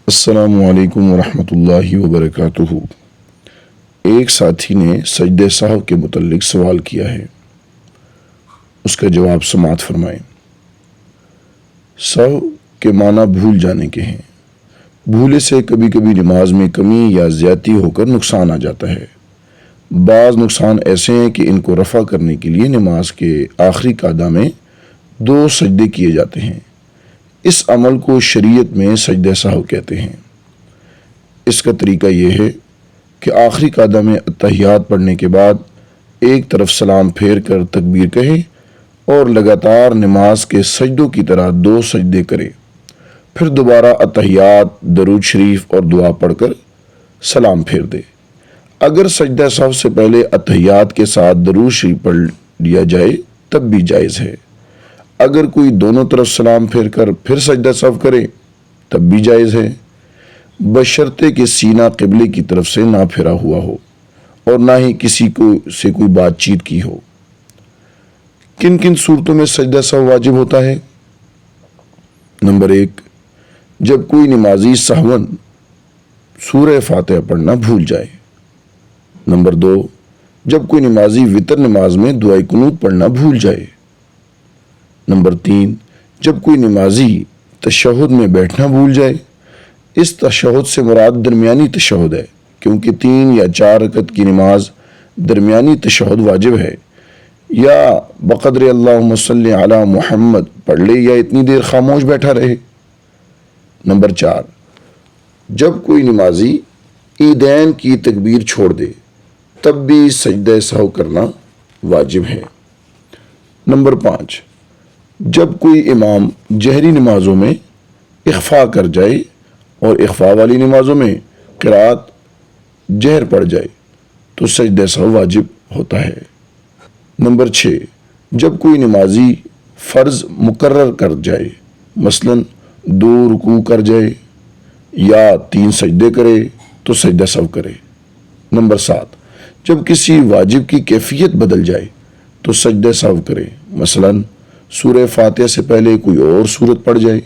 السلام علیکم ورحمۃ اللہ وبرکاتہ۔ ایک ساتھی نے سجدہ سہو کے متعلق سوال کیا ہے، اس کا جواب سماعت فرمائیں۔ سہو کے معنی بھول جانے کے ہیں۔ بھولے سے کبھی کبھی نماز میں کمی یا زیادتی ہو کر نقصان آ جاتا ہے۔ بعض نقصان ایسے ہیں کہ ان کو رفع کرنے کے لیے نماز کے آخری قعدہ میں 2 سجدے کیے جاتے ہیں۔ اس عمل کو شریعت میں سجدہ سہو کہتے ہیں۔ اس کا طریقہ یہ ہے کہ آخری قعدہ میں اتحیات پڑھنے کے بعد ایک طرف سلام پھیر کر تکبیر کہے اور لگاتار نماز کے سجدوں کی طرح 2 سجدے کرے، پھر دوبارہ اتحیات، درود شریف اور دعا پڑھ کر سلام پھیر دے۔ اگر سجدہ سہو سے پہلے اتحیات کے ساتھ درود شریف پڑھ لیا جائے تب بھی جائز ہے۔ اگر کوئی دونوں طرف سلام پھیر کر پھر سجدہ سہو کرے تب بھی جائز ہے، بشرطے کہ سینہ قبلے کی طرف سے نہ پھرا ہوا ہو اور نہ ہی کسی سے کوئی بات چیت کی ہو۔ کن کن صورتوں میں سجدہ سہو واجب ہوتا ہے؟ نمبر 1، جب کوئی نمازی سہون سورہ فاتحہ پڑھنا بھول جائے۔ نمبر 2، جب کوئی نمازی وتر نماز میں دعائے قنوت پڑھنا بھول جائے۔ نمبر 3، جب کوئی نمازی تشہد میں بیٹھنا بھول جائے۔ اس تشہد سے مراد درمیانی تشہد ہے، کیونکہ 3 یا 4 رکعت کی نماز درمیانی تشہد واجب ہے۔ یا بقدر اللہم صلی علی محمد پڑھ لے یا اتنی دیر خاموش بیٹھا رہے۔ نمبر 4، جب کوئی نمازی عیدین کی تکبیر چھوڑ دے تب بھی سجدہ سہو کرنا واجب ہے۔ نمبر 5، جب کوئی امام جہری نمازوں میں اخفا کر جائے اور اخفا والی نمازوں میں قرات جہر پڑ جائے تو سجدہ سہو واجب ہوتا ہے۔ نمبر 6، جب کوئی نمازی فرض مقرر کر جائے، مثلا 2 رکوع کر جائے یا 3 سجدے کرے تو سجدہ سہو کرے۔ نمبر 7، جب کسی واجب کی کیفیت بدل جائے تو سجدہ سہو کرے، مثلا سورہ فاتحہ سے پہلے کوئی اور سورت پڑھ جائے۔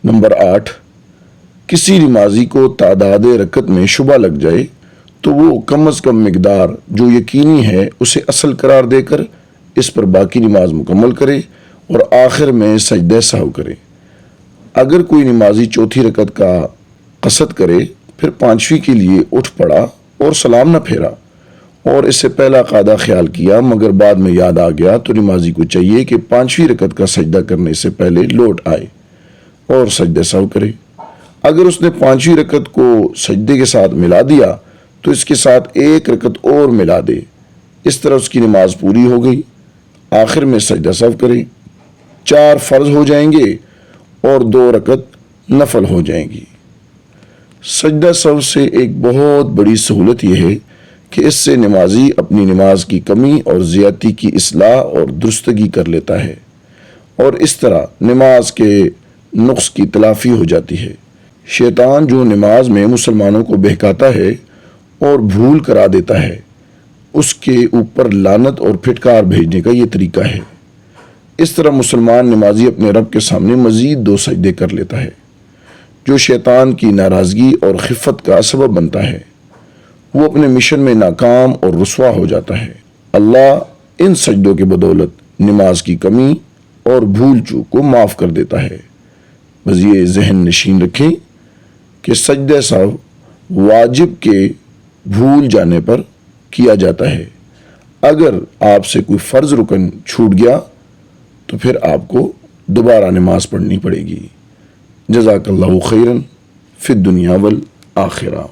نمبر 8، کسی نمازی کو تعداد رکعت میں شبہ لگ جائے تو وہ کم از کم مقدار جو یقینی ہے اسے اصل قرار دے کر اس پر باقی نماز مکمل کرے اور آخر میں سجدہ سہو کرے۔ اگر کوئی نمازی چوتھی رکعت کا قصد کرے پھر 5ویں کے لیے اٹھ پڑا اور سلام نہ پھیرا اور اس سے پہلا قاعدہ خیال کیا مگر بعد میں یاد آ گیا تو نمازی کو چاہیے کہ 5ویں رکعت کا سجدہ کرنے سے پہلے لوٹ آئے اور سجدہ سہو کرے۔ اگر اس نے 5ویں رکعت کو سجدے کے ساتھ ملا دیا تو اس کے ساتھ 1 رکعت اور ملا دے، اس طرح اس کی نماز پوری ہو گئی۔ آخر میں سجدہ سہو کرے، 4 فرض ہو جائیں گے اور 2 رکعت نفل ہو جائیں گی۔ سجدہ سہو سے ایک بہت بڑی سہولت یہ ہے کہ اس سے نمازی اپنی نماز کی کمی اور زیادتی کی اصلاح اور درستگی کر لیتا ہے اور اس طرح نماز کے نقص کی تلافی ہو جاتی ہے۔ شیطان جو نماز میں مسلمانوں کو بہکاتا ہے اور بھول کرا دیتا ہے، اس کے اوپر لعنت اور پھٹکار بھیجنے کا یہ طریقہ ہے۔ اس طرح مسلمان نمازی اپنے رب کے سامنے مزید 2 سجدے کر لیتا ہے، جو شیطان کی ناراضگی اور خفت کا سبب بنتا ہے۔ وہ اپنے مشن میں ناکام اور رسوا ہو جاتا ہے۔ اللہ ان سجدوں کے بدولت نماز کی کمی اور بھول چوک کو معاف کر دیتا ہے۔ بس یہ ذہن نشین رکھیں کہ سجدہ سہو واجب کے بھول جانے پر کیا جاتا ہے۔ اگر آپ سے کوئی فرض رکن چھوٹ گیا تو پھر آپ کو دوبارہ نماز پڑھنی پڑے گی۔ جزاک اللہ خیرا فی الدنیا والآخرہ۔